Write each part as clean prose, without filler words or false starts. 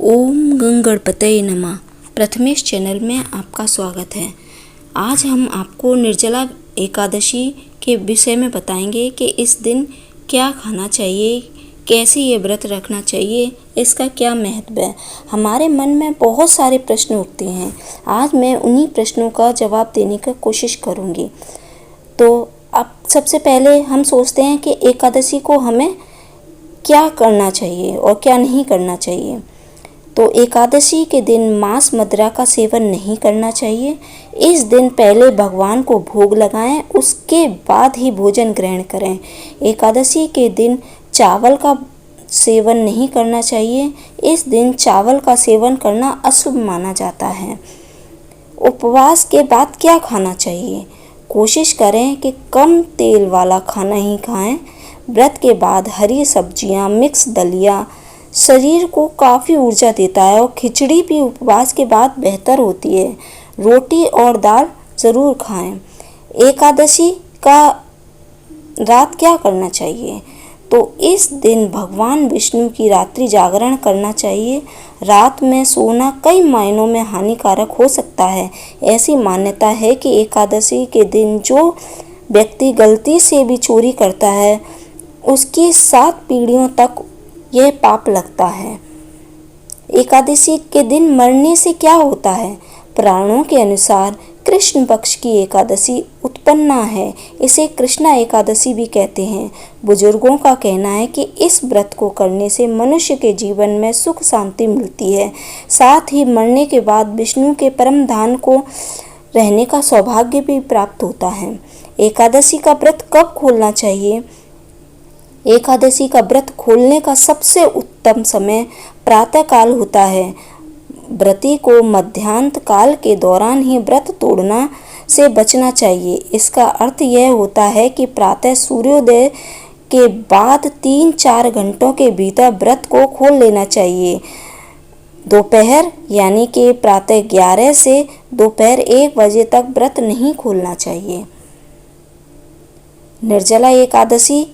ओम गं गणपतये नमः। प्रथमेश चैनल में आपका स्वागत है। आज हम आपको निर्जला एकादशी के विषय में बताएंगे कि इस दिन क्या खाना चाहिए, कैसे ये व्रत रखना चाहिए, इसका क्या महत्व है। हमारे मन में बहुत सारे प्रश्न उठते हैं। आज मैं उन्हीं प्रश्नों का जवाब देने की कोशिश करूँगी। तो अब सबसे पहले हम सोचते हैं कि एकादशी को हमें क्या करना चाहिए और क्या नहीं करना चाहिए। तो एकादशी के दिन मांस मदिरा का सेवन नहीं करना चाहिए। इस दिन पहले भगवान को भोग लगाएं, उसके बाद ही भोजन ग्रहण करें। एकादशी के दिन चावल का सेवन नहीं करना चाहिए। इस दिन चावल का सेवन करना अशुभ माना जाता है। उपवास के बाद क्या खाना चाहिए? कोशिश करें कि कम तेल वाला खाना ही खाएं। व्रत के बाद हरी सब्जियां, मिक्स दलिया शरीर को काफ़ी ऊर्जा देता है और खिचड़ी भी उपवास के बाद बेहतर होती है। रोटी और दाल ज़रूर खाएं। एकादशी का रात क्या करना चाहिए? तो इस दिन भगवान विष्णु की रात्रि जागरण करना चाहिए। रात में सोना कई मायनों में हानिकारक हो सकता है। ऐसी मान्यता है कि एकादशी के दिन जो व्यक्ति गलती से भी चोरी करता है, उसकी 7 पीढ़ियों तक यह पाप लगता है। एकादशी के दिन मरने से क्या होता है? पुराणों के अनुसार कृष्ण पक्ष की एकादशी उत्पन्ना है। इसे कृष्णा एकादशी भी कहते हैं। बुजुर्गों का कहना है कि इस व्रत को करने से मनुष्य के जीवन में सुख शांति मिलती है। साथ ही मरने के बाद विष्णु के परम धाम को रहने का सौभाग्य भी प्राप्त होता है। एकादशी का व्रत कब खोलना चाहिए? एकादशी का व्रत खोलने का सबसे उत्तम समय प्रातःकाल होता है। व्रती को मध्याह्न काल के दौरान ही व्रत तोड़ना से बचना चाहिए। इसका अर्थ यह होता है कि प्रातः सूर्योदय के बाद 3-4 घंटों के भीतर व्रत को खोल लेना चाहिए। दोपहर यानी कि प्रातः 11 से दोपहर 1 बजे तक व्रत नहीं खोलना चाहिए। निर्जला एकादशी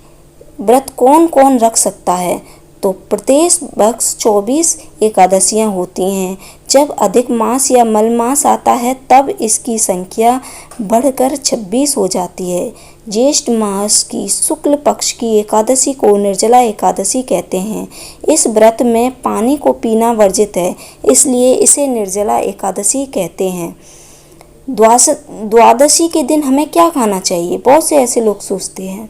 व्रत कौन कौन रख सकता है? तो प्रत्येक वर्ष 24 एकादशियां होती हैं। जब अधिक मास या मल मास आता है तब इसकी संख्या बढ़कर 26 हो जाती है। ज्येष्ठ मास की शुक्ल पक्ष की एकादशी को निर्जला एकादशी कहते हैं। इस व्रत में पानी को पीना वर्जित है, इसलिए इसे निर्जला एकादशी कहते हैं। द्वादशी के दिन हमें क्या खाना चाहिए? बहुत से ऐसे लोग सोचते हैं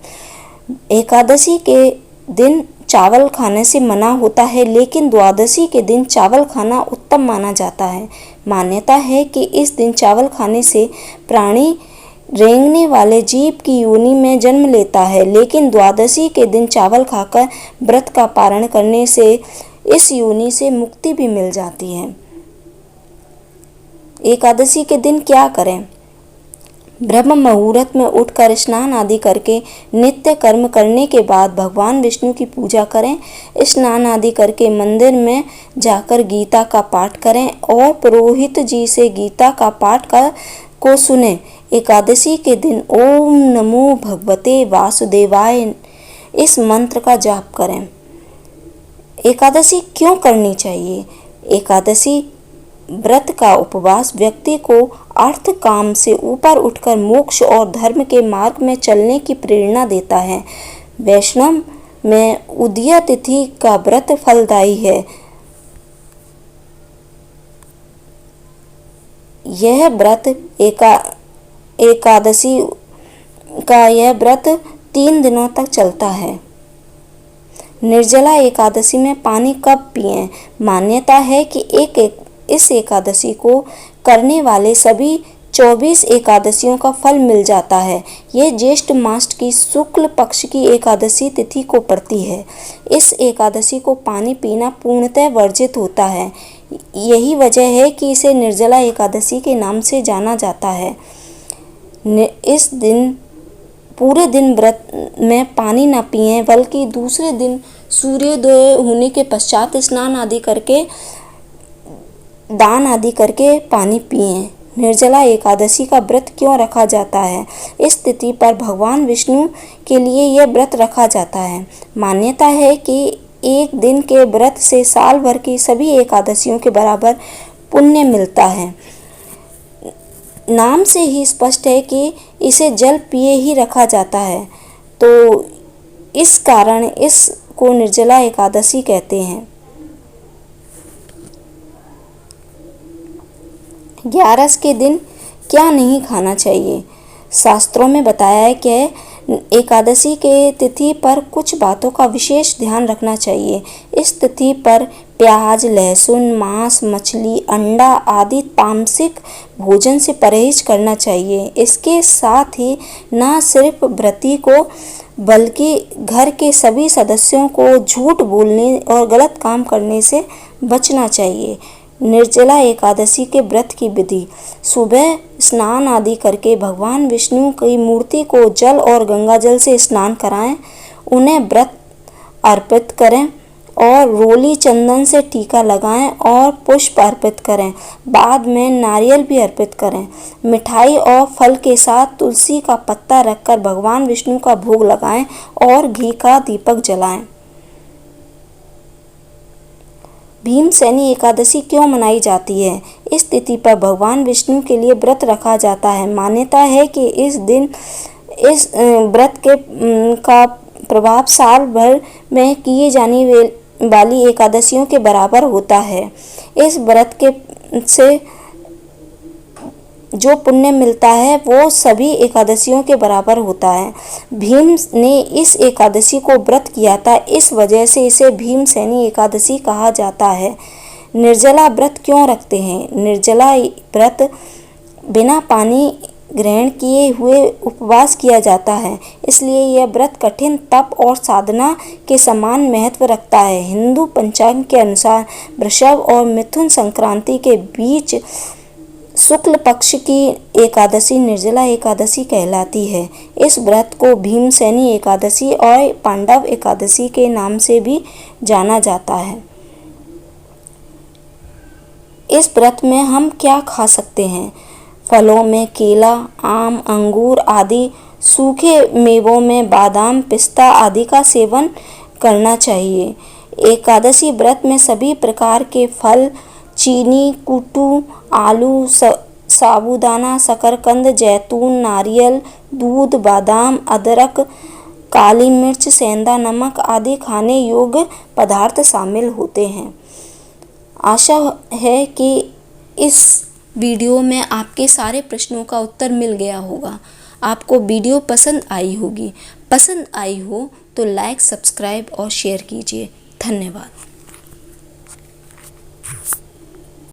एकादशी के दिन चावल खाने से मना होता है, लेकिन द्वादशी के दिन चावल खाना उत्तम माना जाता है। मान्यता है कि इस दिन चावल खाने से प्राणी रेंगने वाले जीव की योनि में जन्म लेता है, लेकिन द्वादशी के दिन चावल खाकर व्रत का पारण करने से इस योनि से मुक्ति भी मिल जाती है। एकादशी के दिन क्या करें? ब्रह्म मुहूर्त में उठकर स्नान आदि करके नित्य कर्म करने के बाद भगवान विष्णु की पूजा करें। स्नान आदि करके मंदिर में जाकर गीता का पाठ करें और पुरोहित जी से गीता का पाठ को सुने। एकादशी के दिन ओम नमो भगवते वासुदेवाय इस मंत्र का जाप करें। एकादशी क्यों करनी चाहिए? एकादशी व्रत का उपवास व्यक्ति को अर्थ काम से ऊपर उठकर मोक्ष और धर्म के मार्ग में चलने की प्रेरणा देता है। वैष्णव में उदया तिथि का व्रत फलदायी है। यह व्रत एकादशी का यह व्रत 3 दिनों तक चलता है। निर्जला एकादशी में पानी कब पिएं? मान्यता है कि इस एकादशी को करने वाले सभी 24 एकादशियों का फल मिल जाता है। यह ज्येष्ठ मास की शुक्ल पक्ष की एकादशी तिथि को पड़ती है। इस एकादशी को पानी पीना पूर्णतः वर्जित होता है। यही वजह है कि इसे निर्जला एकादशी के नाम से जाना जाता है। इस दिन पूरे दिन व्रत में पानी न पिएं, बल्कि दूसरे दिन सूर्योदय होने के पश्चात स्नान आदि करके दान आदि करके पानी पिएं। निर्जला एकादशी का व्रत क्यों रखा जाता है? इस तिथि पर भगवान विष्णु के लिए यह व्रत रखा जाता है। मान्यता है कि एक दिन के व्रत से साल भर की सभी एकादशियों के बराबर पुण्य मिलता है। नाम से ही स्पष्ट है कि इसे जल पिए ही रखा जाता है, तो इस कारण इसको निर्जला एकादशी कहते हैं। 11 के दिन क्या नहीं खाना चाहिए। शास्त्रों में बताया है कि एकादशी के तिथि पर कुछ बातों का विशेष ध्यान रखना चाहिए। इस तिथि पर प्याज, लहसुन, मांस, मछली, अंडा आदि तामसिक भोजन से परहेज करना चाहिए। इसके साथ ही न सिर्फ व्रती को बल्कि घर के सभी सदस्यों को झूठ बोलने और गलत काम करने से बचना चाहिए। निर्जला एकादशी के व्रत की विधि: सुबह स्नान आदि करके भगवान विष्णु की मूर्ति को जल और गंगा जल से स्नान कराएं, उन्हें व्रत अर्पित करें और रोली चंदन से टीका लगाएं और पुष्प अर्पित करें। बाद में नारियल भी अर्पित करें। मिठाई और फल के साथ तुलसी का पत्ता रखकर भगवान विष्णु का भोग लगाएं और घी का दीपक जलाएं। भीमसेनी एकादशी क्यों मनाई जाती है? इस तिथि पर भगवान विष्णु के लिए व्रत रखा जाता है। मान्यता है कि इस दिन इस व्रत का प्रभाव साल भर में किए जाने वाली एकादशियों के बराबर होता है। इस व्रत से जो पुण्य मिलता है वो सभी एकादशियों के बराबर होता है। भीम ने इस एकादशी को व्रत किया था, इस वजह से इसे भीमसेनी एकादशी कहा जाता है। निर्जला व्रत क्यों रखते हैं? निर्जला व्रत बिना पानी ग्रहण किए हुए उपवास किया जाता है, इसलिए यह व्रत कठिन तप और साधना के समान महत्व रखता है। हिंदू पंचांग के अनुसार वृषभ और मिथुन संक्रांति के बीच शुक्ल पक्ष की एकादशी निर्जला एकादशी कहलाती है। इस व्रत को भीमसेनी एकादशी और पांडव एकादशी के नाम से भी जाना जाता है। इस व्रत में हम क्या खा सकते हैं? फलों में केला, आम, अंगूर आदि, सूखे मेवों में बादाम, पिस्ता आदि का सेवन करना चाहिए। एकादशी व्रत में सभी प्रकार के फल, चीनी, कुटू, आलू, साबूदाना, शकरकंद, जैतून, नारियल, दूध, बादाम, अदरक, काली मिर्च, सेंधा नमक आदि खाने योग्य पदार्थ शामिल होते हैं। आशा है कि इस वीडियो में आपके सारे प्रश्नों का उत्तर मिल गया होगा। आपको वीडियो पसंद आई होगी। पसंद आई हो तो लाइक, सब्सक्राइब और शेयर कीजिए। धन्यवाद।